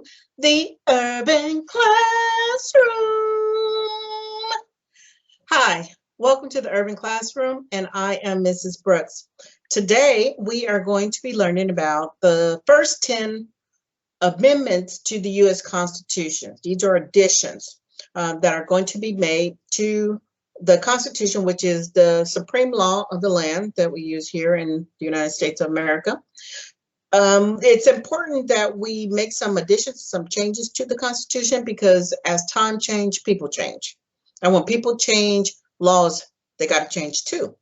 to the Urban Classroom. Hi, welcome to the Urban Classroom, and I am Mrs. Brooks. Today, we are going to be learning about the first 10 amendments to the U.S. Constitution. These are additions that are going to be made to the Constitution, which is the supreme law of the land that we use here in the United States of America. It's important that we make some additions, some changes to the Constitution, because as time change, people change. And when people change, laws, they got to change too.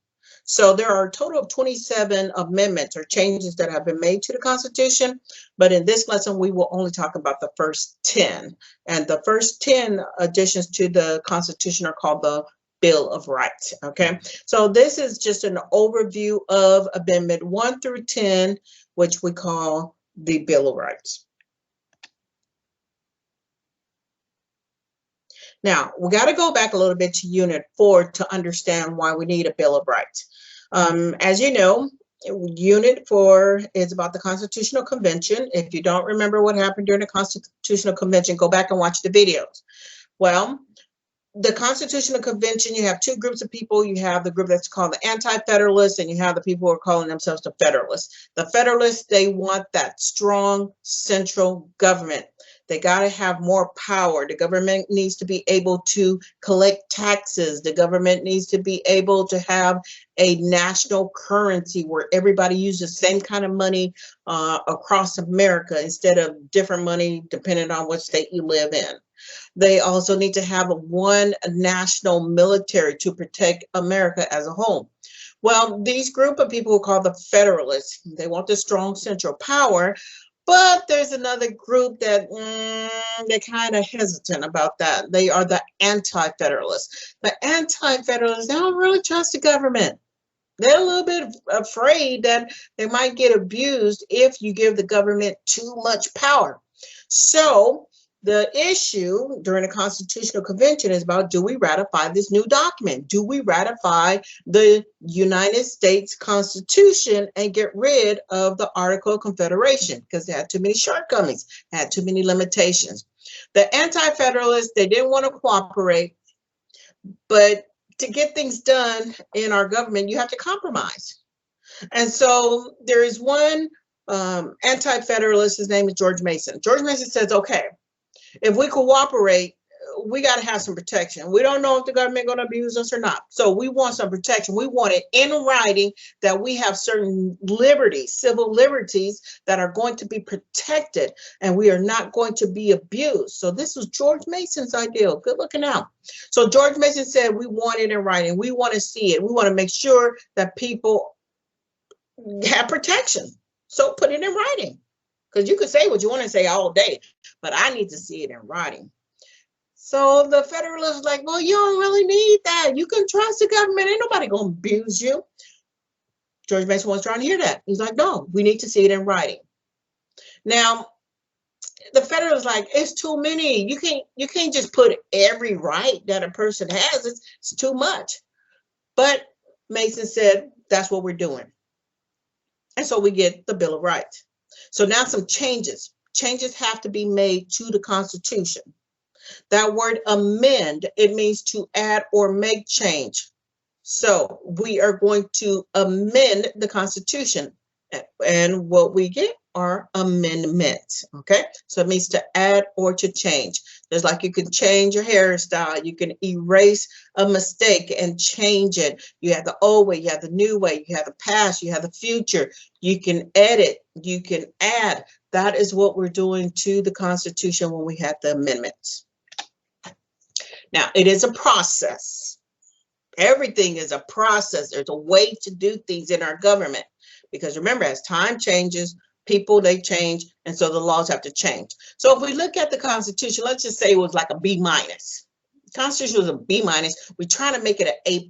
So there are a total of 27 amendments or changes that have been made to the Constitution. But in this lesson, we will only talk about the first 10. And the first 10 additions to the Constitution are called the Bill of Rights. Okay, so this is just an overview of Amendment 1 through 10, which we call the Bill of Rights. Now, we got to go back a little bit to Unit 4 to understand why we need a Bill of Rights. As you know, Unit 4 is about the Constitutional Convention. If you don't remember what happened during the Constitutional Convention, go back and watch the videos. Well, the Constitutional Convention, you have two groups of people. You have the group that's called the Anti-Federalists, and you have the people who are calling themselves the Federalists. The Federalists, they want that strong central government. They got to have more power. The government needs to be able to collect taxes. The government needs to be able to have a national currency where everybody uses the same kind of money across America instead of different money depending on what state you live in. They also need to have one national military to protect America as a whole. Well, these group of people who call the Federalists, they want the strong central power, but there's another group that they're kind of hesitant about that. They are the Anti-Federalists. The Anti-Federalists, they don't really trust the government. They're a little bit afraid that they might get abused if you give the government too much power. So the issue during the Constitutional Convention is about, do we ratify this new document? Do we ratify the United States Constitution and get rid of the Article of Confederation? Because it had too many shortcomings, had too many limitations. The Anti-Federalists, they didn't want to cooperate, but to get things done in our government, you have to compromise. And so there is one Anti-Federalist, his name is George Mason. George Mason says, okay, if we cooperate, we got to have some protection. We don't know if the government is going to abuse us or not. So we want some protection. We want it in writing that we have certain liberties, civil liberties that are going to be protected and we are not going to be abused. So this was George Mason's ideal. Good looking out. So George Mason said, we want it in writing. We want to see it. We want to make sure that people have protection. So put it in writing. Because you could say what you want to say all day, but I need to see it in writing. So the Federalists like, well, you don't really need that. You can trust the government. Ain't nobody going to abuse you. George Mason was trying to hear that. He's like, no, we need to see it in writing. Now, the Federalists like, it's too many. You can't just put every right that a person has. It's too much. But Mason said, that's what we're doing. And so we get the Bill of Rights. So now some changes. Changes have to be made to the Constitution. That word amend, it means to add or make change. So we are going to amend the Constitution. And what we get are amendments. Okay, so it means to add or to change. Just like you can change your hairstyle, you can erase a mistake and change it. You have the old way, you have the new way, you have the past, you have the future. You can edit, you can add. That is what we're doing to the Constitution when we have the amendments. Now, it is a process. Everything is a process. There's a way to do things in our government. Because remember, as time changes, people, they change, and so the laws have to change. So if we look at the Constitution, let's just say it was like a B-. The Constitution was a B-. We try to make it an A+.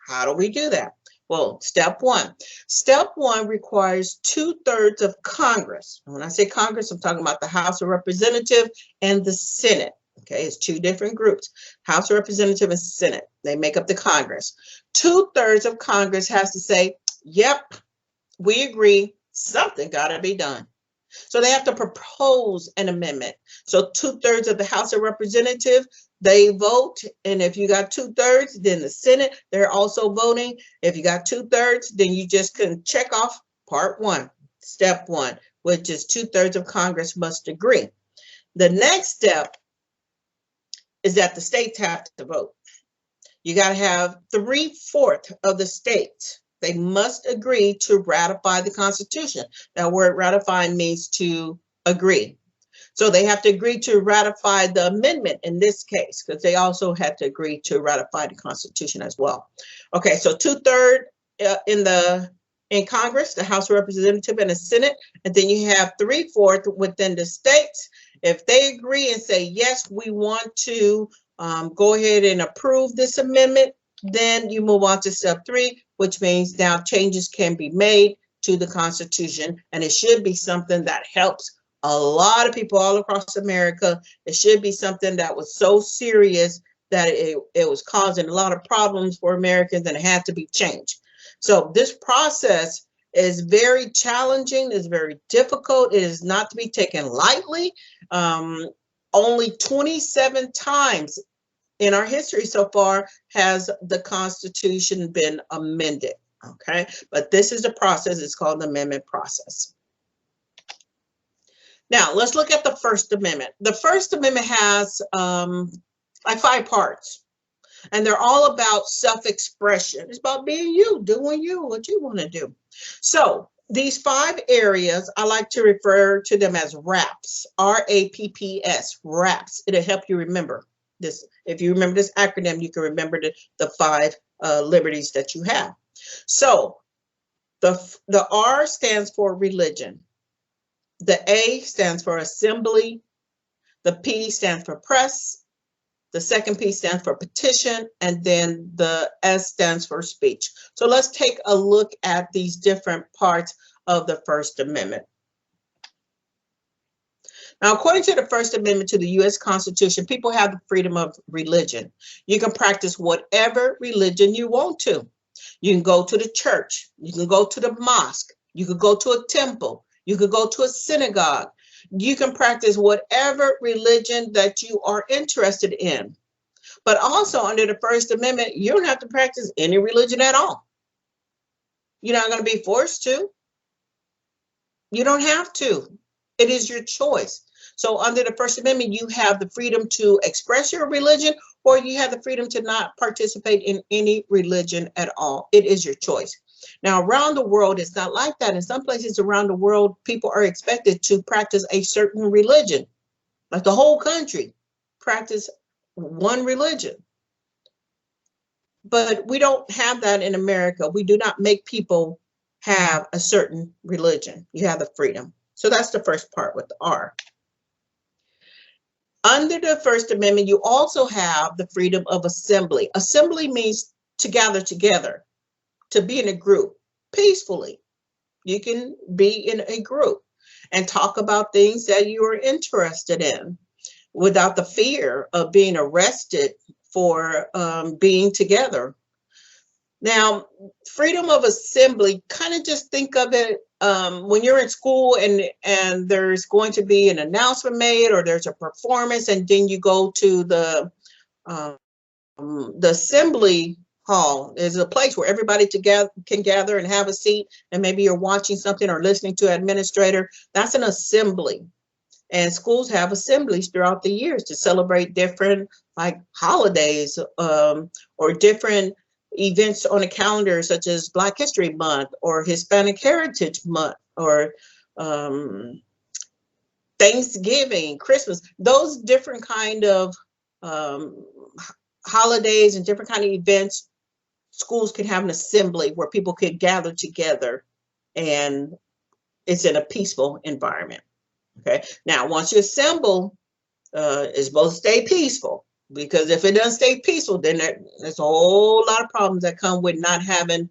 How do we do that? Well, step one. Step one requires 2/3 of Congress. And when I say Congress, I'm talking about the House of Representatives and the Senate. Okay, it's two different groups, House of Representatives and Senate. They make up the Congress. 2/3 of Congress has to say, yep, we agree, something got to be done. So they have to propose an amendment. So 2/3 of the House of Representatives, they vote. And if you got 2/3, then the Senate, they're also voting. If you got 2/3, then you just can check off part one, step one, which is 2/3 of Congress must agree. The next step is that the states have to vote. You got to have 3/4 of the states. They must agree to ratify the Constitution. That word ratify means to agree. So they have to agree to ratify the amendment in this case, because they also had to agree to ratify the Constitution as well. Okay, so 2/3 in Congress, the House of Representatives and the Senate, and then you have 3/4 within the states. If they agree and say, yes, we want to go ahead and approve this amendment, then you move on to step 3, which means now changes can be made to the Constitution, and it should be something that helps a lot of people all across America. It should be something that was so serious that it was causing a lot of problems for Americans, and it had to be changed. So this process is very challenging, is very difficult. It is not to be taken lightly. Only 27 times in our history so far has the Constitution been amended, okay? But this is the process. It's called the amendment process. Now, let's look at the First Amendment. The First Amendment has like 5 parts, and they're all about self-expression. It's about being you, doing you, what you want to do. So these 5 areas, I like to refer to them as RAPS, R-A-P-P-S, RAPS. It'll help you remember this. If you remember this acronym, you can remember the 5 liberties that you have. So the R stands for religion. The A stands for assembly. The P stands for press. The second P stands for petition, and then the S stands for speech. So let's take a look at these different parts of the First Amendment. Now, according to the First Amendment to the U.S. Constitution, people have the freedom of religion. You can practice whatever religion you want to. You can go to the church. You can go to the mosque. You could go to a temple. You could go to a synagogue. You can practice whatever religion that you are interested in. But also under the First Amendment, you don't have to practice any religion at all. You're not going to be forced to. You don't have to. It is your choice. So under the First Amendment, you have the freedom to express your religion, or you have the freedom to not participate in any religion at all. It is your choice. Now, around the world, it's not like that. In some places around the world, people are expected to practice a certain religion, like the whole country practice one religion. But we don't have that in America. We do not make people have a certain religion. You have the freedom. So that's the first part with the R. Under the First Amendment, you also have the freedom of assembly. Assembly means to gather together, to be in a group peacefully. You can be in a group and talk about things that you are interested in without the fear of being arrested for being together. Now, freedom of assembly, kind of just think of it when you're in school and there's going to be an announcement made, or there's a performance, and then you go to the assembly hall. Is a place where everybody together can gather and have a seat, and maybe you're watching something or listening to an administrator. That's an assembly. And schools have assemblies throughout the years to celebrate different like holidays or different events on a calendar, such as Black History Month or Hispanic Heritage Month or Thanksgiving, Christmas. Those different kind of holidays and different kind of events, schools can have an assembly where people could gather together, and it's in a peaceful environment. Okay. Now, once you assemble, it's supposed to stay peaceful, because if it doesn't stay peaceful, then there's a whole lot of problems that come with not having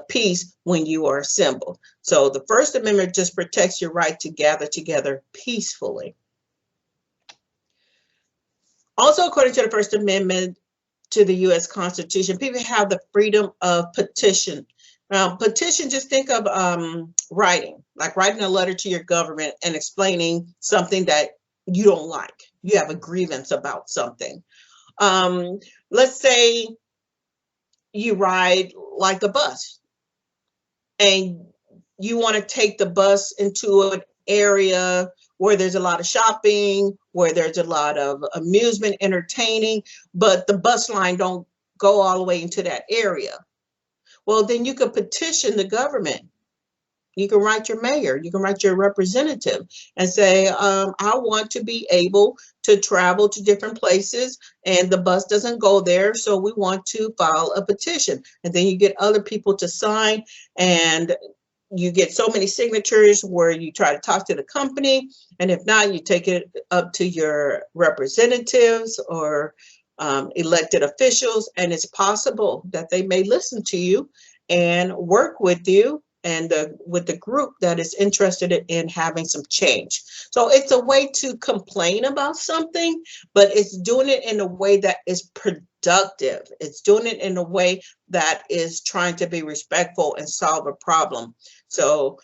peace when you are assembled. So the First Amendment just protects your right to gather together peacefully. Also, according to the First Amendment to the U.S. Constitution, people have the freedom of petition. Petition, just think of writing, like writing a letter to your government and explaining something that you don't like. You have a grievance about something. Let's say you ride like a bus and you want to take the bus into an area where there's a lot of shopping, where there's a lot of amusement, entertaining, but the bus line don't go all the way into that area. Well, then you could petition the government. You can write your mayor, you can write your representative and say, I want to be able to travel to different places and the bus doesn't go there. So we want to file a petition. And then you get other people to sign and you get so many signatures where you try to talk to the company. And if not, you take it up to your representatives or elected officials. And it's possible that they may listen to you and work with you and with the group that is interested in having some change. So it's a way to complain about something, but it's doing it in a way that is productive. It's doing it in a way that is trying to be respectful and solve a problem. So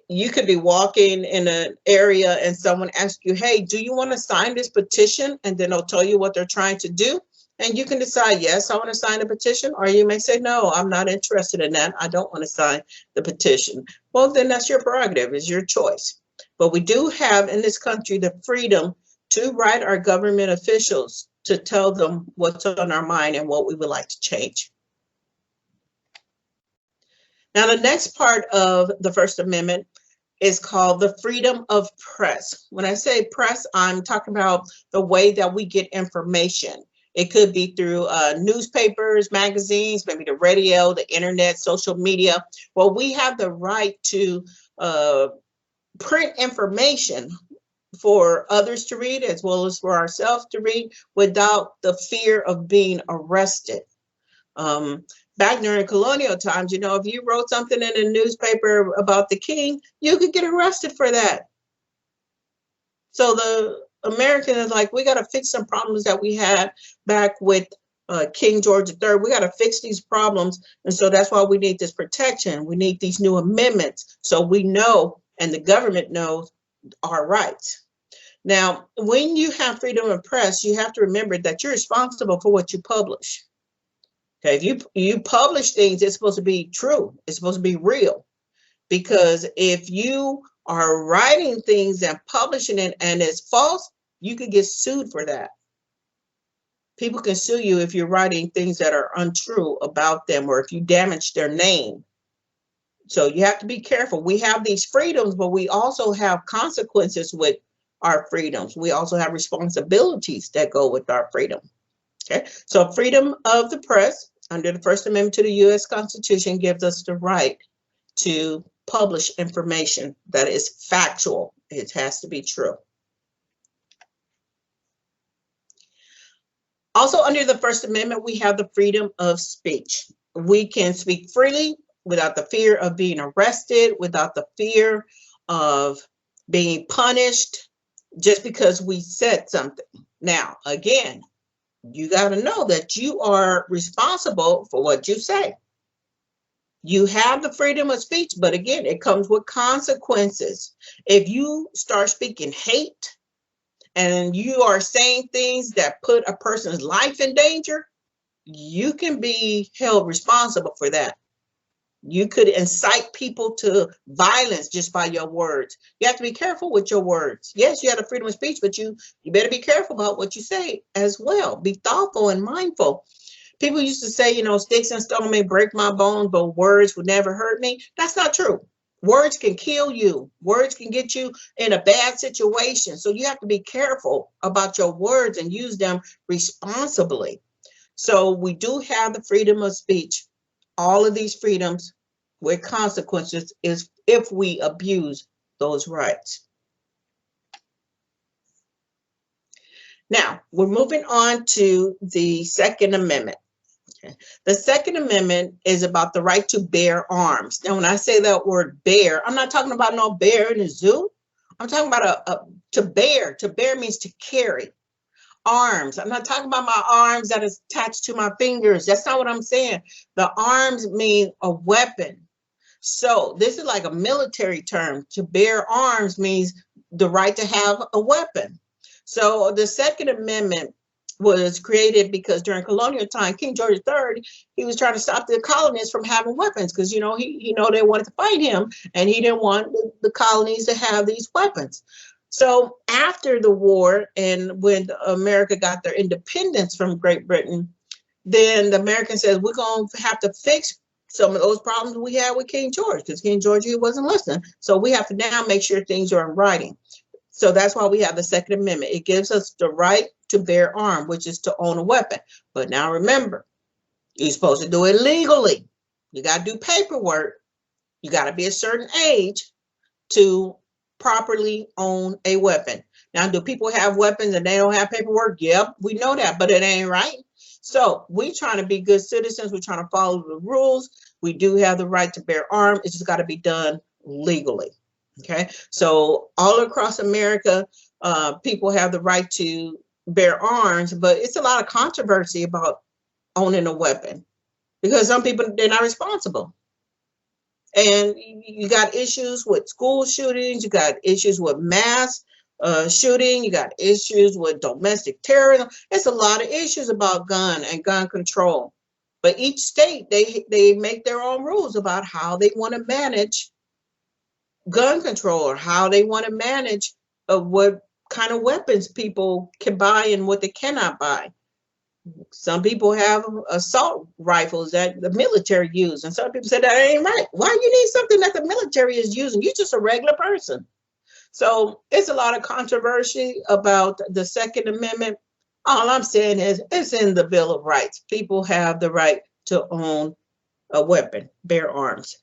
you could be walking in an area and someone asks you, hey, do you want to sign this petition? And then they'll tell you what they're trying to do. And you can decide, yes, I want to sign a petition, or you may say, no, I'm not interested in that. I don't want to sign the petition. Well, then that's your prerogative, it's your choice. But we do have in this country the freedom to write our government officials to tell them what's on our mind and what we would like to change. Now, the next part of the First Amendment is called the freedom of press. When I say press, I'm talking about the way that we get information. It could be through newspapers, magazines, maybe the radio, the internet, social media. Well, we have the right to print information for others to read as well as for ourselves to read without the fear of being arrested. Back during colonial times, you know, if you wrote something in a newspaper about the king, you could get arrested for that. So the American is like, we got to fix some problems that we had back with King George III. We got to fix these problems. And so that's why we need this protection. We need these new amendments so we know and the government knows our rights. Now, when you have freedom of press, you have to remember that you're responsible for what you publish. Okay, if you publish things, it's supposed to be true. It's supposed to be real. Because if you are writing things and publishing it and it's false, you could get sued for that. People can sue you if you're writing things that are untrue about them or if you damage their name. So you have to be careful. We have these freedoms, but we also have consequences with our freedoms. We also have responsibilities that go with our freedom. Okay, so freedom of the press under the First Amendment to the U.S. Constitution gives us the right to publish information that is factual. It has to be true. Also, under the First Amendment, we have the freedom of speech. We can speak freely without the fear of being arrested, without the fear of being punished just because we said something. Now, again, you got to know that you are responsible for what you say. You have the freedom of speech, but again, it comes with consequences. If you start speaking hate and you are saying things that put a person's life in danger, you can be held responsible for that. You could incite people to violence just by your words. You have to be careful with your words. Yes, you have the freedom of speech, but you better be careful about what you say as well. Be thoughtful and mindful. People used to say, you know, sticks and stones may break my bones, but words would never hurt me. That's not true. Words can kill you. Words can get you in a bad situation. So you have to be careful about your words and use them responsibly. So we do have the freedom of speech. All of these freedoms with consequences is if we abuse those rights. Now, we're moving on to the Second Amendment. Okay. The Second Amendment is about the right to bear arms. Now, when I say that word bear, I'm not talking about no bear in a zoo. I'm talking about to bear. To bear means to carry. arms. I'm not talking about my arms that is attached to my fingers. That's not what I'm saying. The arms mean a weapon. So this is like a military term. To bear arms means the right to have a weapon. So the Second Amendment was created because during colonial time, King George III, he was trying to stop the colonists from having weapons because, you know, he know they wanted to fight him, and he didn't want the colonies to have these weapons. So after the war, and when America got their independence from Great Britain, then the American says, we're going to have to fix some of those problems we had with King George, because King George, he wasn't listening. So we have to now make sure things are in writing. So that's why we have the Second Amendment. It gives us the right to bear arms, which is to own a weapon. But now remember, you're supposed to do it legally. You got to do paperwork. You got to be a certain age to properly own a weapon. Now, do people have weapons and they don't have paperwork? Yep, we know that, but it ain't right. So we trying to be good citizens. We're trying to follow the rules. We do have the right to bear arms. It's just got to be done legally. Okay, so all across America, people have the right to bear arms, but it's a lot of controversy about owning a weapon because some people, they're not responsible. And you got issues with school shootings, you got issues with mass shooting, you got issues with domestic terrorism. It's a lot of issues about gun and gun control. But each state, they make their own rules about how they want to manage gun control, or how they want to manage what kind of weapons people can buy and what they cannot buy. Some people have assault rifles that the military use, and some people say that ain't right. Why you need something that the military is using? You're just a regular person. So it's a lot of controversy about the Second Amendment. All I'm saying is it's in the Bill of Rights. People have the right to own a weapon, bear arms.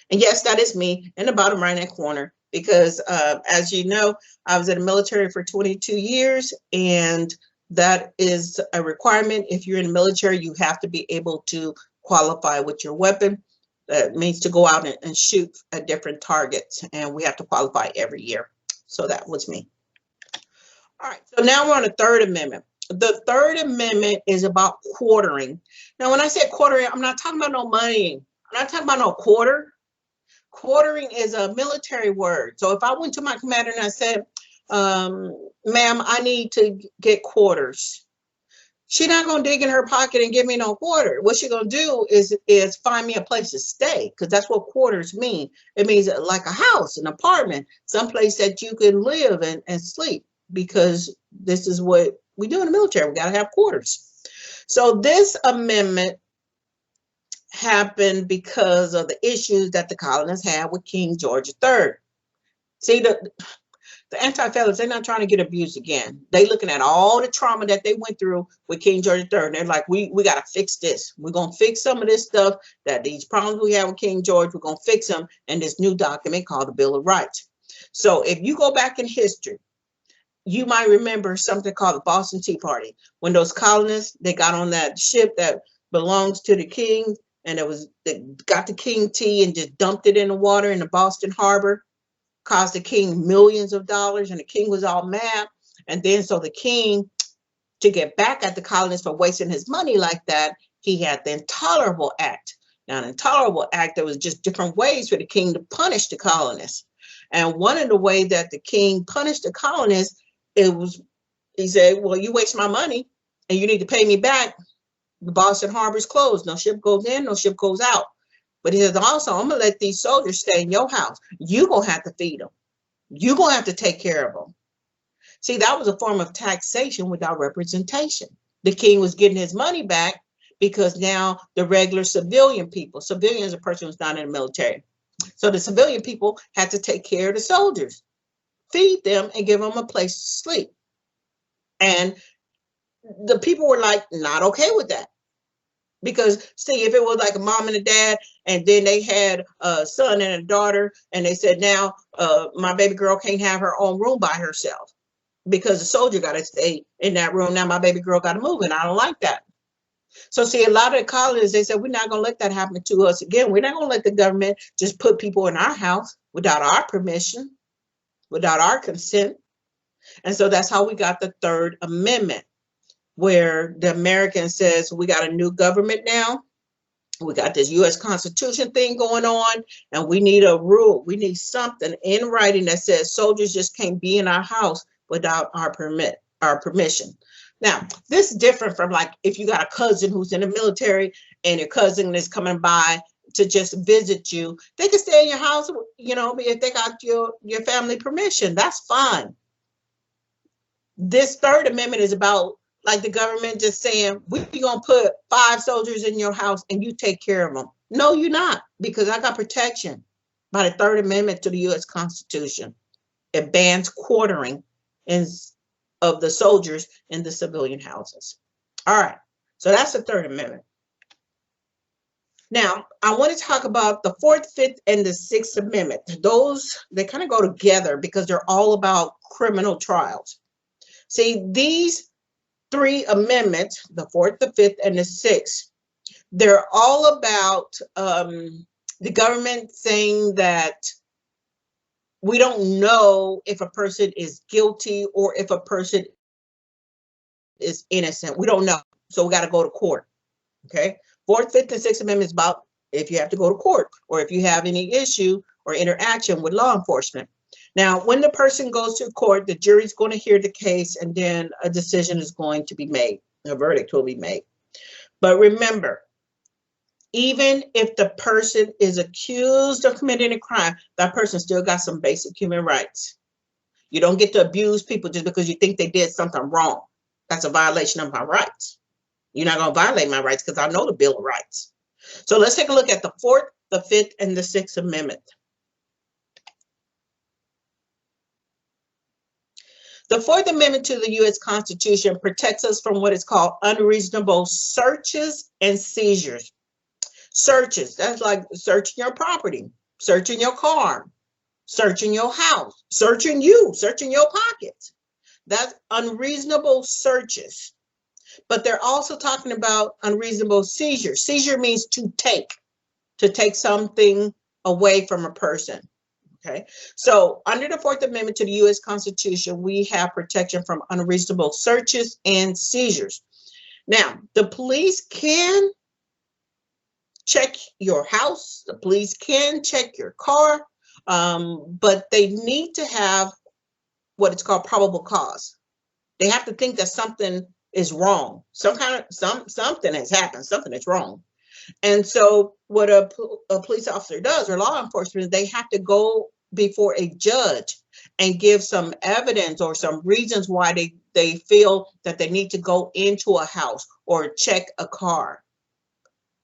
And yes, that is me in the bottom right hand corner, because as you know, I was in the military for 22 years, and that is a requirement. If you're in the military, you have to be able to qualify with your weapon. That means to go out and shoot at different targets, and we have to qualify every year. So that was me. All right, so now we're on the Third Amendment. The Third Amendment is about quartering. Now, when I say quartering, I'm not talking about no money. I'm not talking about no quarter. Quartering is a military word. So if I went to my commander and I said, ma'am, I need to get quarters, she's not going to dig in her pocket and give me no quarter. What she's going to do is find me a place to stay, because that's what quarters mean. It means like a house, an apartment, someplace that you can live and sleep, because this is what we do in the military. We got to have quarters. So this amendment happened because of the issues that the colonists had with King George III. See, the anti-federalists, they're not trying to get abused again. They looking at all the trauma that they went through with King George III. And they're like, we got to fix this. We're going to fix some of this stuff, that these problems we have with King George, we're going to fix them in this new document called the Bill of Rights. So if you go back in history, you might remember something called the Boston Tea Party, when those colonists, they got on that ship that belongs to the king, and they got the king tea and just dumped it in the water in the Boston Harbor, cost the king millions of dollars, and the king was all mad. And then so the king, to get back at the colonists for wasting his money like that, he had the Intolerable Act. Now, the Intolerable Act, there was just different ways for the king to punish the colonists. And one of the ways that the king punished the colonists, he said, well, you waste my money and you need to pay me back. The Boston Harbor is closed. No ship goes in, no ship goes out. But he says, also, I'm going to let these soldiers stay in your house. You're going to have to feed them. You're going to have to take care of them. See, that was a form of taxation without representation. The king was getting his money back because now the regular civilian people, civilian is a person who's not in the military. So the civilian people had to take care of the soldiers, feed them, and give them a place to sleep. And the people were like, not okay with that. Because see, if it was like a mom and a dad, and then they had a son and a daughter, and they said, now my baby girl can't have her own room by herself because the soldier got to stay in that room. Now my baby girl got to move, and I don't like that. So see, a lot of the colonists, they said, we're not going to let that happen to us again. We're not going to let the government just put people in our house without our permission, without our consent. And so that's how we got the Third Amendment, where the American says we got a new government now. We got this U.S. Constitution thing going on, and we need a rule. We need something in writing that says soldiers just can't be in our house without our permission. Now, this is different from like if you got a cousin who's in the military and your cousin is coming by to just visit you. They can stay in your house, you know, if they got your family permission. That's fine. This Third Amendment is about like the government just saying, we're going to put 5 soldiers in your house and you take care of them. No, you're not, because I got protection by the Third Amendment to the U.S. Constitution. It bans quartering of the soldiers in the civilian houses. All right, so that's the Third Amendment. Now, I want to talk about the Fourth, Fifth, and the Sixth Amendment. Those, they kind of go together because they're all about criminal trials. See, these 3 amendments, the Fourth, the Fifth, and the Sixth, they're all about the government saying that we don't know if a person is guilty or if a person is innocent. We don't know. So we got to go to court. Okay. Fourth, Fifth, and Sixth Amendment is about if you have to go to court or if you have any issue or interaction with law enforcement. Now, when the person goes to court, the jury's going to hear the case and then a decision is going to be made. A verdict will be made. But remember, even if the person is accused of committing a crime, that person still got some basic human rights. You don't get to abuse people just because you think they did something wrong. That's a violation of my rights. You're not going to violate my rights because I know the Bill of Rights. So let's take a look at the Fourth, the Fifth, and the Sixth Amendment. The Fourth Amendment to the U.S. Constitution protects us from what is called unreasonable searches and seizures. Searches, that's like searching your property, searching your car, searching your house, searching you, searching your pockets. That's unreasonable searches. But they're also talking about unreasonable seizures. Seizure means to take something away from a person. Okay, so under the Fourth Amendment to the U.S. Constitution, we have protection from unreasonable searches and seizures. Now, the police can check your house, the police can check your car, but they need to have what it's called probable cause. They have to think that something is wrong. Something has happened, something is wrong. And so what a police officer does, or law enforcement, they have to go before a judge and give some evidence or some reasons why they feel that they need to go into a house or check a car.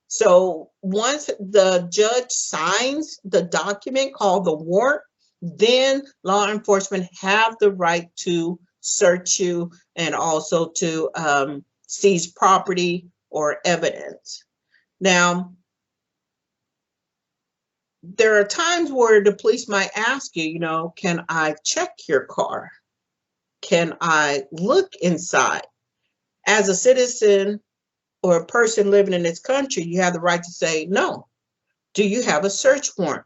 So once the judge signs the document called the warrant, then law enforcement have the right to search you and also to seize property or evidence. Now, there are times where the police might ask you, you know, can I check your car? Can I look inside? As a citizen or a person living in this country, you have the right to say no. Do you have a search warrant?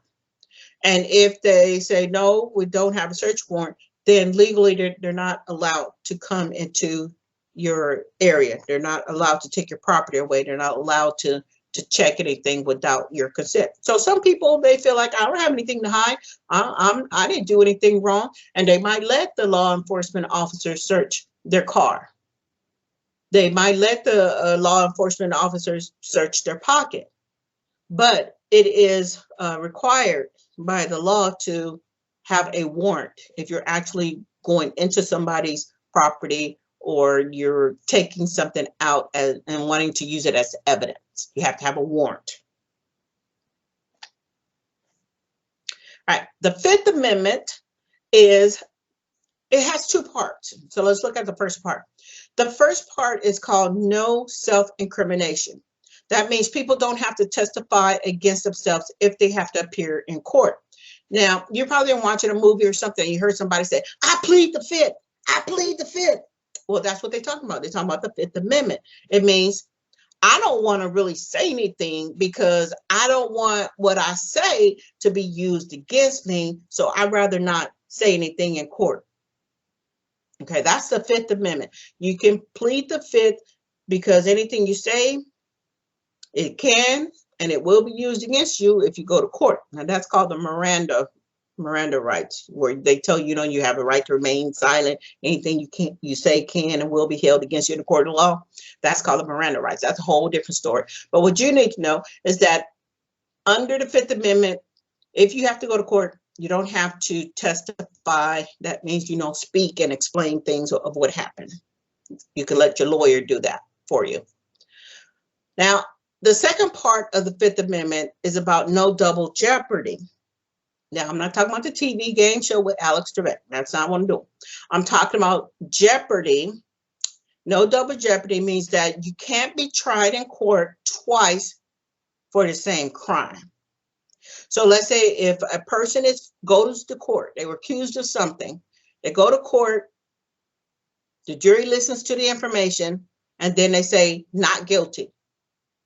And if they say, no, we don't have a search warrant, then legally they're not allowed to come into your area. They're not allowed to take your property away. They're not allowed to check anything without your consent. So some people, they feel like I don't have anything to hide. I didn't do anything wrong. And they might let the law enforcement officer search their car. They might let the law enforcement officers search their pocket. But it is required by the law to have a warrant if you're actually going into somebody's property or you're taking something out and wanting to use it as evidence. You have to have a warrant. All right, the Fifth Amendment it has 2 parts. So let's look at the first part. The first part is called no self-incrimination. That means people don't have to testify against themselves if they have to appear in court. Now, you're probably watching a movie or something, you heard somebody say, I plead the Fifth, I plead the Fifth. Well, that's what they're talking about. They're talking about the Fifth Amendment. It means I don't want to really say anything because I don't want what I say to be used against me. So I'd rather not say anything in court. Okay, that's the Fifth Amendment. You can plead the Fifth because anything you say, it can and it will be used against you if you go to court. Now that's called the Miranda rights, where they tell you, you have a right to remain silent. Anything you say can and will be held against you in the court of law. That's called the Miranda rights. That's a whole different story. But what you need to know is that under the Fifth Amendment, if you have to go to court, you don't have to testify. That means speak and explain things of what happened. You can let your lawyer do that for you. Now, the second part of the Fifth Amendment is about no double jeopardy. Now, I'm not talking about the TV game show with Alex Trebek. That's not what I'm doing. I'm talking about jeopardy. No double jeopardy means that you can't be tried in court twice for the same crime. So let's say if a person goes to court, they were accused of something, they go to court, the jury listens to the information, and then they say not guilty.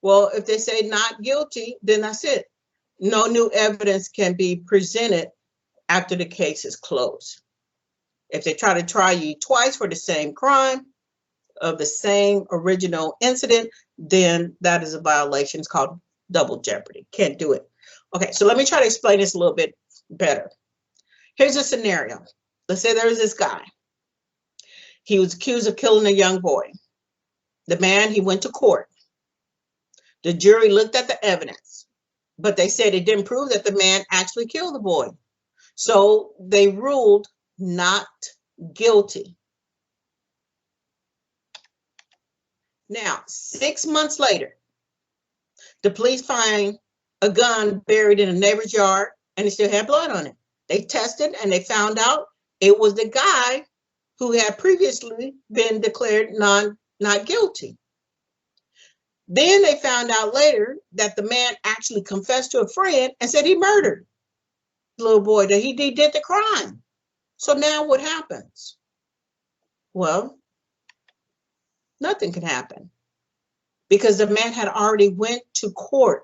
Well, if they say not guilty, then that's it. No new evidence can be presented after the case is closed. If they try to try you twice for the same crime of the same original incident, then that is a violation. It's called double jeopardy. Can't do it. Okay, so let me try to explain this a little bit better. Here's a scenario. Let's say there's this guy. He was accused of killing a young boy. The man, he went to court. The jury looked at the evidence, but they said it didn't prove that the man actually killed the boy. So they ruled not guilty. Now, 6 months later, the police find a gun buried in a neighbor's yard, and it still had blood on it. They tested and they found out it was the guy who had previously been declared not guilty. Then they found out later that the man actually confessed to a friend and said he murdered the little boy, that he did the crime. So now what happens? Well, nothing can happen because the man had already went to court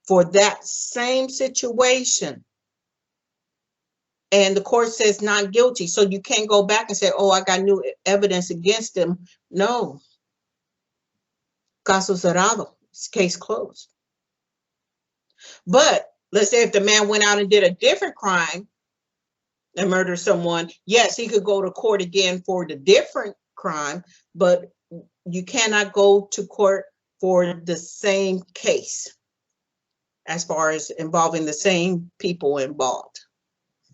for that same situation. And the court says not guilty. So you can't go back and say, oh, I got new evidence against him. No. Caso cerrado. Case closed. But let's say if the man went out and did a different crime and murdered someone, yes, he could go to court again for the different crime, but you cannot go to court for the same case as far as involving the same people involved.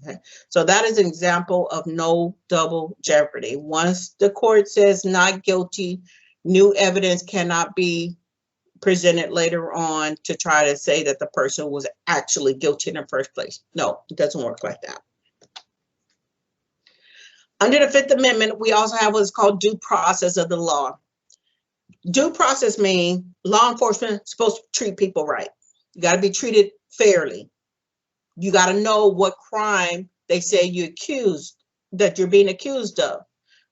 Okay. So that is an example of no double jeopardy. Once the court says not guilty, new evidence cannot be presented later on to try to say that the person was actually guilty in the first place. No, it doesn't work like that. Under the Fifth Amendment, we also have what's called due process of the law. Due process means law enforcement is supposed to treat people right. You got to be treated fairly. You got to know what crime they say that you're being accused of.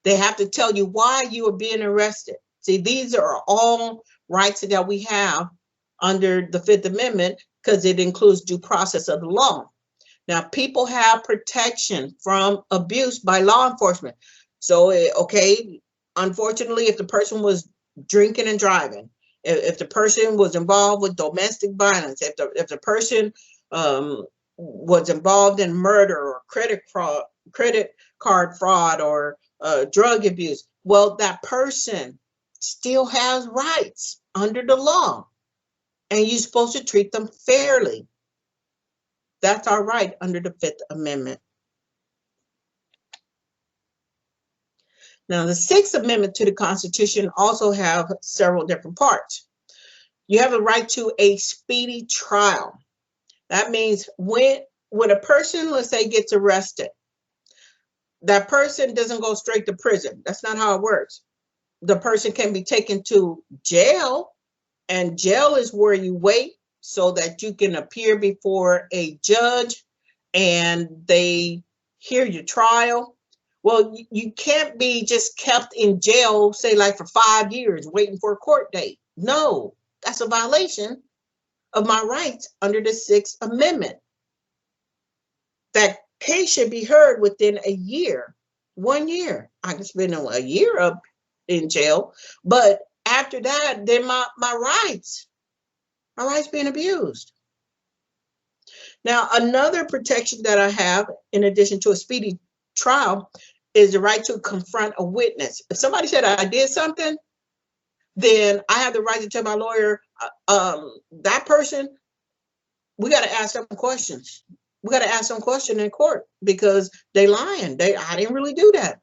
They have to tell you why you are being arrested. See, these are all rights that we have under the Fifth Amendment because it includes due process of the law. Now, people have protection from abuse by law enforcement. So, okay, unfortunately, if the person was drinking and driving, if the person was involved with domestic violence, if the person was involved in murder or credit card fraud or drug abuse, well, that person still has rights under the law, and you're supposed to treat them fairly. That's our right under the Fifth Amendment. Now, the Sixth Amendment to the Constitution also have several different parts. You have a right to a speedy trial. That means when a person, let's say, gets arrested, that person doesn't go straight to prison. That's not how it works. The person can be taken to jail, and jail is where you wait so that you can appear before a judge and they hear your trial. Well, you can't be just kept in jail, say like for 5 years, waiting for a court date. No, that's a violation of my rights under the Sixth Amendment. That case should be heard within a year. 1 year. I can spend a year up in jail, but after that, then my rights being abused. Now, another protection that I have, in addition to a speedy trial, is the right to confront a witness. If somebody said I did something, then I have the right to tell my lawyer, that person, we got to ask them questions. We got to ask them questions in court because they lying. I didn't really do that.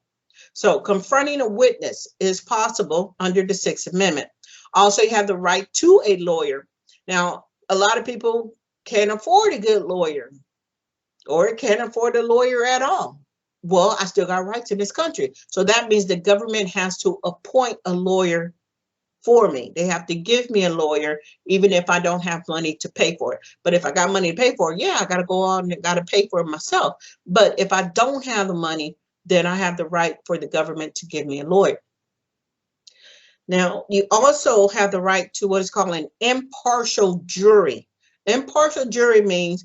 So confronting a witness is possible under the Sixth Amendment. Also, you have the right to a lawyer. Now, a lot of people can't afford a good lawyer or can't afford a lawyer at all. Well, I still got rights in this country. So that means the government has to appoint a lawyer for me. They have to give me a lawyer, even if I don't have money to pay for it. But if I got money to pay for it, yeah, I got to go out and got to pay for it myself. But if I don't have the money, then I have the right for the government to give me a lawyer. Now, you also have the right to what is called an impartial jury. Impartial jury means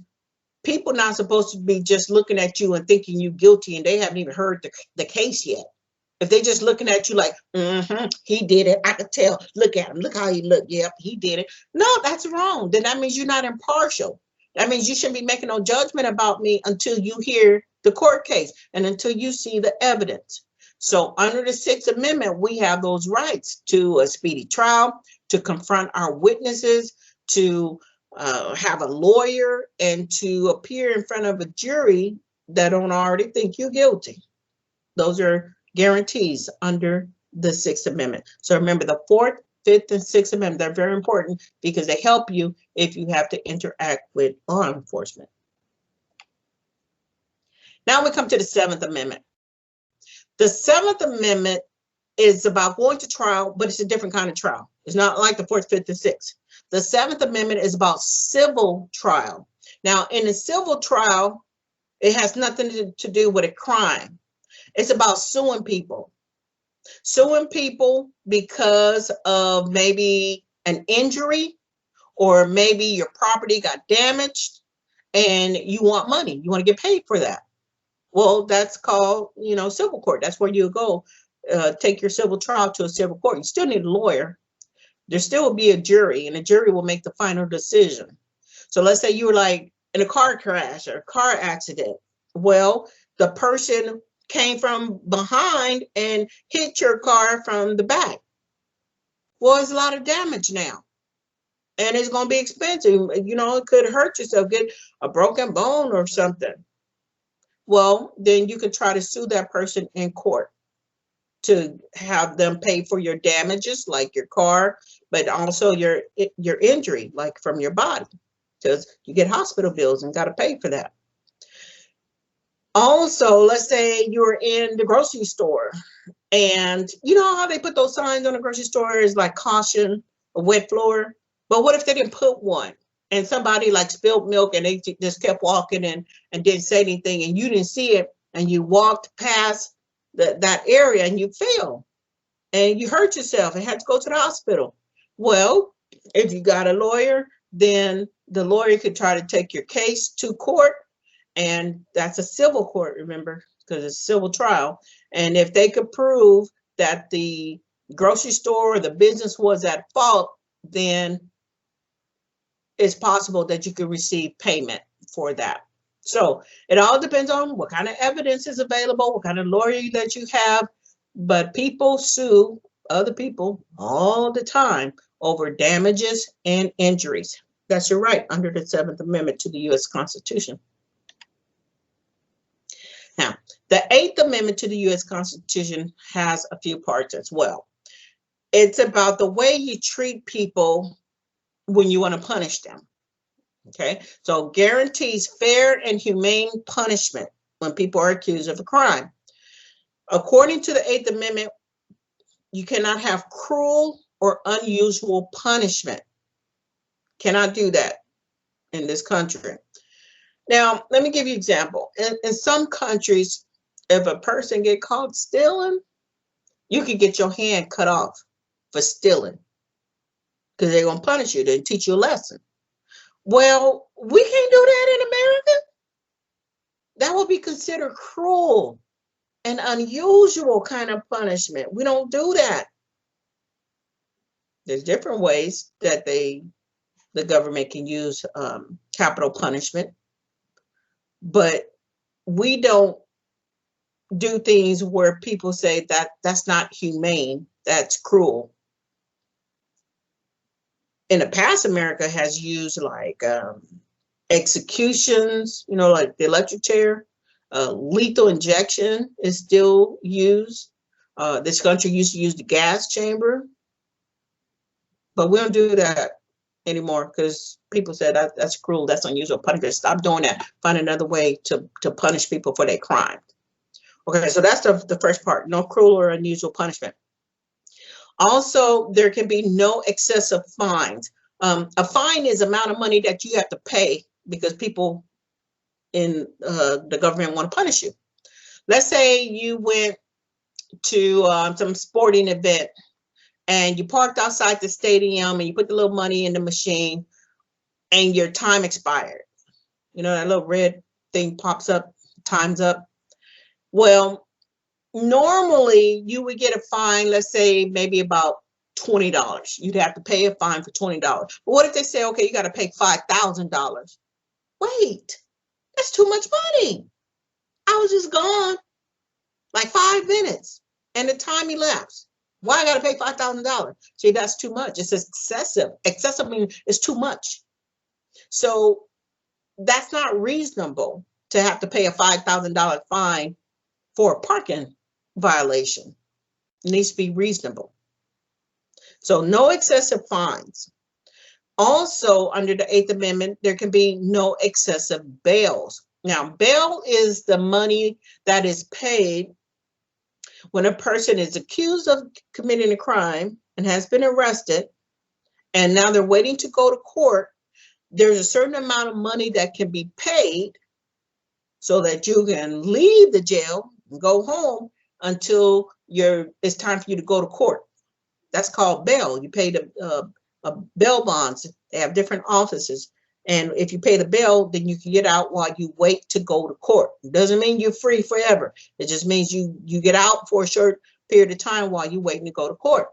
people not supposed to be just looking at you and thinking you guilty and they haven't even heard the case yet. If they just looking at you like, he did it, I could tell, look at him, look how he looked, yep, he did it. No, that's wrong. Then that means you're not impartial. That means you shouldn't be making no judgment about me until you hear the court case and until you see the evidence. So under the Sixth Amendment, we have those rights to a speedy trial, to confront our witnesses, to have a lawyer, and to appear in front of a jury that don't already think you guilty. Those are guarantees under the Sixth Amendment. So remember, the Fourth, Fifth, and Sixth Amendment, they're very important because they help you if you have to interact with law enforcement. Now we come to the Seventh Amendment. The Seventh Amendment is about going to trial, but it's a different kind of trial. It's not like the Fourth, Fifth, and Sixth. The Seventh Amendment is about civil trial. Now, in a civil trial, it has nothing to do with a crime. It's about suing people because of maybe an injury, or maybe your property got damaged and you want money. You want to get paid for that. Well, that's called, civil court. That's where you go take your civil trial to a civil court. You still need a lawyer. There still will be a jury, and a jury will make the final decision. So let's say you were like in a car crash or a car accident. Well, the person came from behind and hit your car from the back. Well, it's a lot of damage now, and it's going to be expensive. It could hurt yourself, get a broken bone or something. Well, then you could try to sue that person in court to have them pay for your damages, like your car, but also your injury, like from your body, because you get hospital bills and got to pay for that. Also, let's say you're in the grocery store, and you know how they put those signs on the grocery store is like caution, a wet floor. But what if they didn't put one, and somebody like spilled milk and they just kept walking and didn't say anything, and you didn't see it, and you walked past that area and you fell and you hurt yourself and had to go to the hospital? Well, if you got a lawyer, then the lawyer could try to take your case to court, and that's a civil court, remember, because it's a civil trial. And if they could prove that the grocery store or the business was at fault, then it's possible that you could receive payment for that. So it all depends on what kind of evidence is available, what kind of lawyer that you have. But people sue other people all the time over damages and injuries. That's your right under the Seventh Amendment to the U.S. Constitution. Now, the Eighth Amendment to the U.S. Constitution has a few parts as well. It's about the way you treat people when you want to punish them. Okay, so guarantees fair and humane punishment when people are accused of a crime. According to the Eighth Amendment, you cannot have cruel or unusual punishment. Cannot do that in this country. Now, let me give you an example. In some countries, if a person get caught stealing, you can get your hand cut off for stealing because they're going to punish you. They'll teach you a lesson. Well, we can't do that in America. That would be considered cruel an unusual kind of punishment. We don't do that. There's different ways that the government can use capital punishment, but we don't do things where people say that that's not humane, that's cruel. In the past, America has used like executions, you know, like the electric chair. Lethal injection is still used. This country used to use the gas chamber, but we don't do that anymore because people said that's cruel, that's unusual punishment. Stop doing that. Find another way to punish people for their crime. Okay, so that's the first part, no cruel or unusual punishment. Also, there can be no excessive fines. A fine is the amount of money that you have to pay because people in the government want to punish you. Let's say you went to some sporting event and you parked outside the stadium and you put the little money in the machine and your time expired. You know, that little red thing pops up, time's up. Well, normally you would get a fine, let's say maybe about $20. You'd have to pay a fine for $20. But what if they say, okay, you got to pay $5,000? Wait, that's too much money. I was just gone like 5 minutes and the time elapsed. Why I got to pay $5,000? See, that's too much. It's excessive. Excessive means it's too much. So that's not reasonable to have to pay a $5,000 fine for a parking violation. It needs to be reasonable. So no excessive fines. Also, under the 8th Amendment, there can be no excessive bails. Now, bail is the money that is paid when a person is accused of committing a crime and has been arrested, and now they're waiting to go to court. There's a certain amount of money that can be paid so that you can leave the jail and go home until it's time for you to go to court. That's called bail. You pay the bail bonds. They have different offices. And if you pay the bail, then you can get out while you wait to go to court. It doesn't mean you're free forever. It just means you get out for a short period of time while you're waiting to go to court.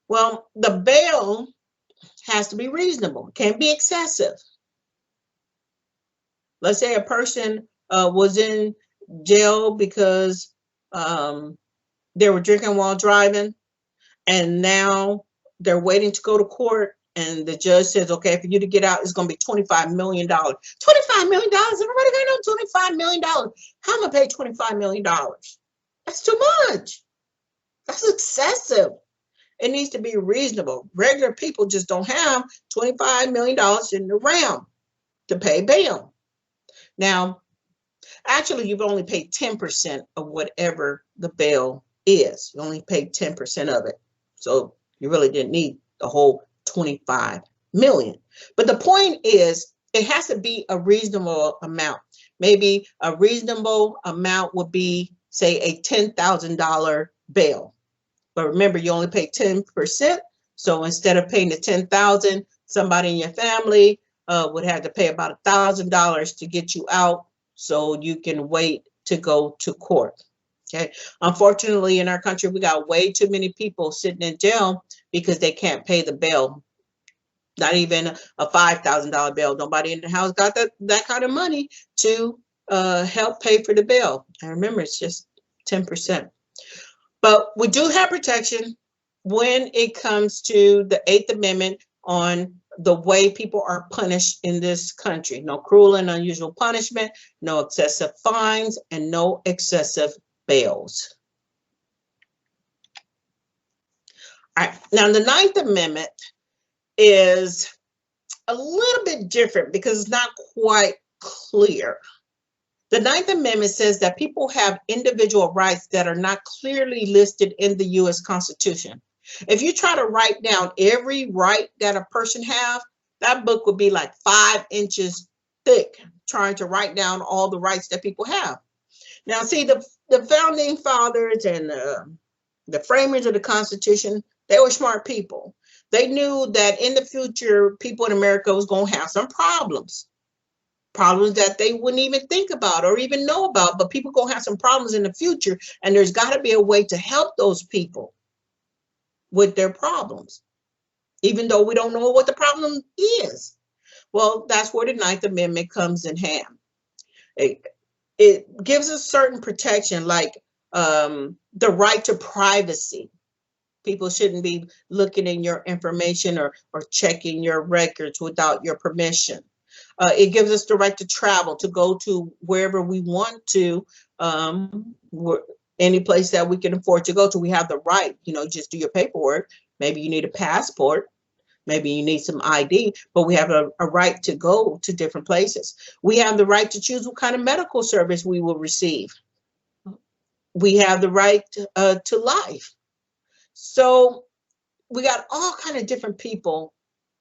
Well, the bail has to be reasonable. It can't be excessive. Let's say a person was in jail because they were drinking while driving, and now they're waiting to go to court, and the judge says, okay, for you to get out, it's going to be $25 million. $25 million? Everybody got no $25 million. How am I going to pay $25 million? That's too much. That's excessive. It needs to be reasonable. Regular people just don't have $25 million in the realm to pay bail. Now, actually, you've only paid 10% of whatever the bail is. You only paid 10% of it. So you really didn't need the whole 25 million. But the point is, it has to be a reasonable amount. Maybe a reasonable amount would be, say, a $10,000 bail. But remember, you only pay 10%. So instead of paying the $10,000, somebody in your family would have to pay about $1,000 to get you out so you can wait to go to court. Okay. Unfortunately, in our country, we got way too many people sitting in jail because they can't pay the bail. Not even a $5,000 bail. Nobody in the house got that kind of money to help pay for the bail. And remember, it's just 10%. But we do have protection when it comes to the 8th Amendment on the way people are punished in this country. No cruel and unusual punishment, no excessive fines, and no excessive bails. All right, now the 9th Amendment is a little bit different because it's not quite clear. The 9th Amendment says that people have individual rights that are not clearly listed in the U.S. Constitution. If you try to write down every right that a person have, that book would be like 5 inches thick, trying to write down all the rights that people have. Now, see, the founding fathers and the framers of the Constitution, they were smart people. They knew that in the future, people in America was going to have some problems problems that they wouldn't even think about or even know about, but people gonna have some problems in the future, and there's got to be a way to help those people with their problems, even though we don't know what the problem is. Well, that's where the Ninth Amendment comes in hand. It gives us certain protection, like the right to privacy. People shouldn't be looking in your information or checking your records without your permission. It gives us the right to travel, to go to wherever we want to, any place that we can afford to go to. We have the right, just do your paperwork. Maybe you need a passport. Maybe you need some ID, but we have a right to go to different places. We have the right to choose what kind of medical service we will receive. We have the right to life. So we got all kind of different people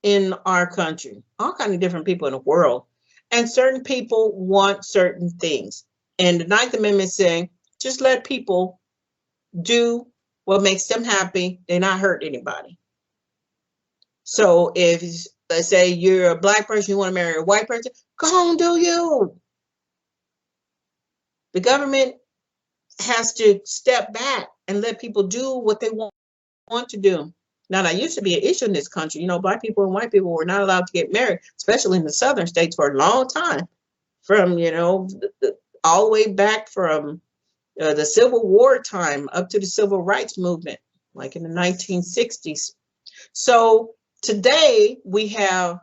in our country, all kind of different people in the world, and certain people want certain things. And the Ninth Amendment saying, just let people do what makes them happy. They're not hurt anybody. So if, let's say you're a black person, you want to marry a white person, go on, do you. The government has to step back and let people do what they want to do. Now, that used to be an issue in this country. Black people and white people were not allowed to get married, especially in the southern states, for a long time. From, all the way back from the Civil War time up to the Civil Rights Movement, like in the 1960s. So today we have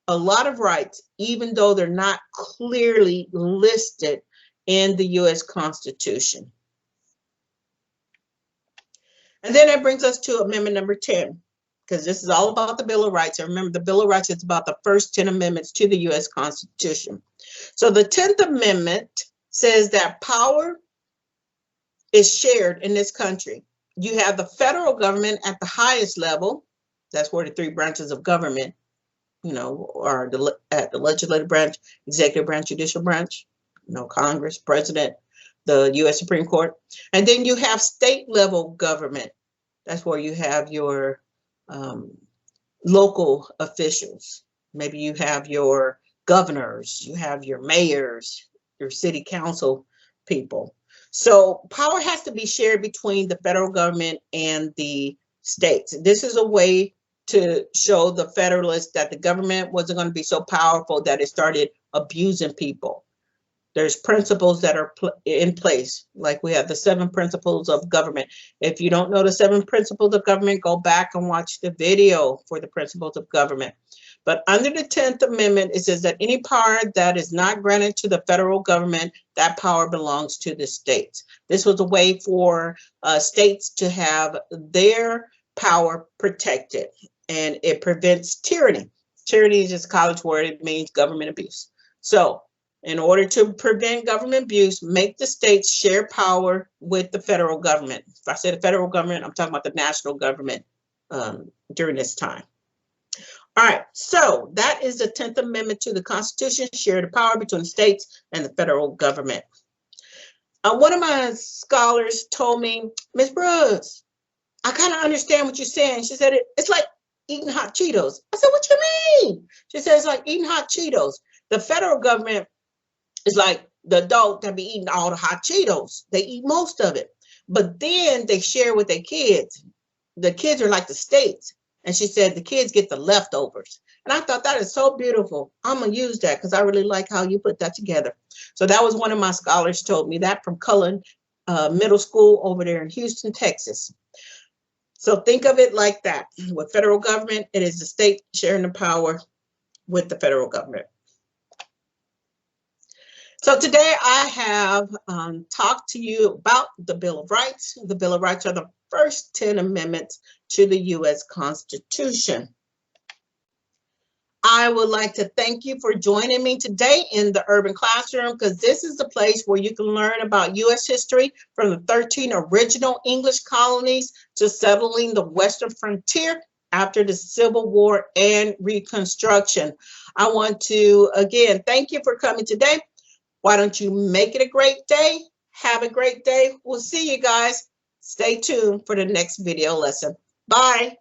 a lot of rights, even though they're not clearly listed in the U.S. Constitution. And then that brings us to Amendment number 10, because this is all about the Bill of Rights. And remember, the Bill of Rights is about the first 10 amendments to the U.S. Constitution. So the 10th Amendment says that power is shared in this country. You have the federal government at the highest level. That's where the three branches of government, are at the legislative branch, executive branch, judicial branch, Congress, president, the U.S. Supreme Court. And then you have state level government. That's where you have your local officials. Maybe you have your governors, you have your mayors, your city council people. So power has to be shared between the federal government and the states. This is a way to show the federalists that the government wasn't going to be so powerful that it started abusing people. There's principles that are in place, like we have the 7 principles of government. If you don't know the 7 principles of government, go back and watch the video for the principles of government. But under the 10th Amendment, it says that any power that is not granted to the federal government, that power belongs to the states. This was a way for states to have their power protected, and it prevents tyranny. Tyranny is just a college word. It means government abuse. So in order to prevent government abuse, make the states share power with the federal government. If I say the federal government, I'm talking about the national government during this time. All right, so that is the 10th Amendment to the Constitution, share the power between the states and the federal government. One of my scholars told me, Ms. Brooks, I kind of understand what you're saying. She said, it's like eating hot Cheetos. I said, what you mean? She said, it's like eating hot Cheetos. The federal government is like the adult that be eating all the hot Cheetos. They eat most of it, but then they share with their kids. The kids are like the states. And she said the kids get the leftovers. And I thought that is so beautiful. I'm going to use that because I really like how you put that together. So that was one of my scholars told me that from Cullen Middle School over there in Houston, Texas. So think of it like that. With federal government, it is the state sharing the power with the federal government. So today I have talked to you about the Bill of Rights. The Bill of Rights are the first 10 amendments to the U.S. Constitution. I would like to thank you for joining me today in the Urban Classroom, because this is the place where you can learn about U.S. history from the 13 original English colonies to settling the Western frontier after the Civil War and Reconstruction. I want to, again, thank you for coming today. Why don't you make it a great day? Have a great day. We'll see you guys. Stay tuned for the next video lesson. Bye.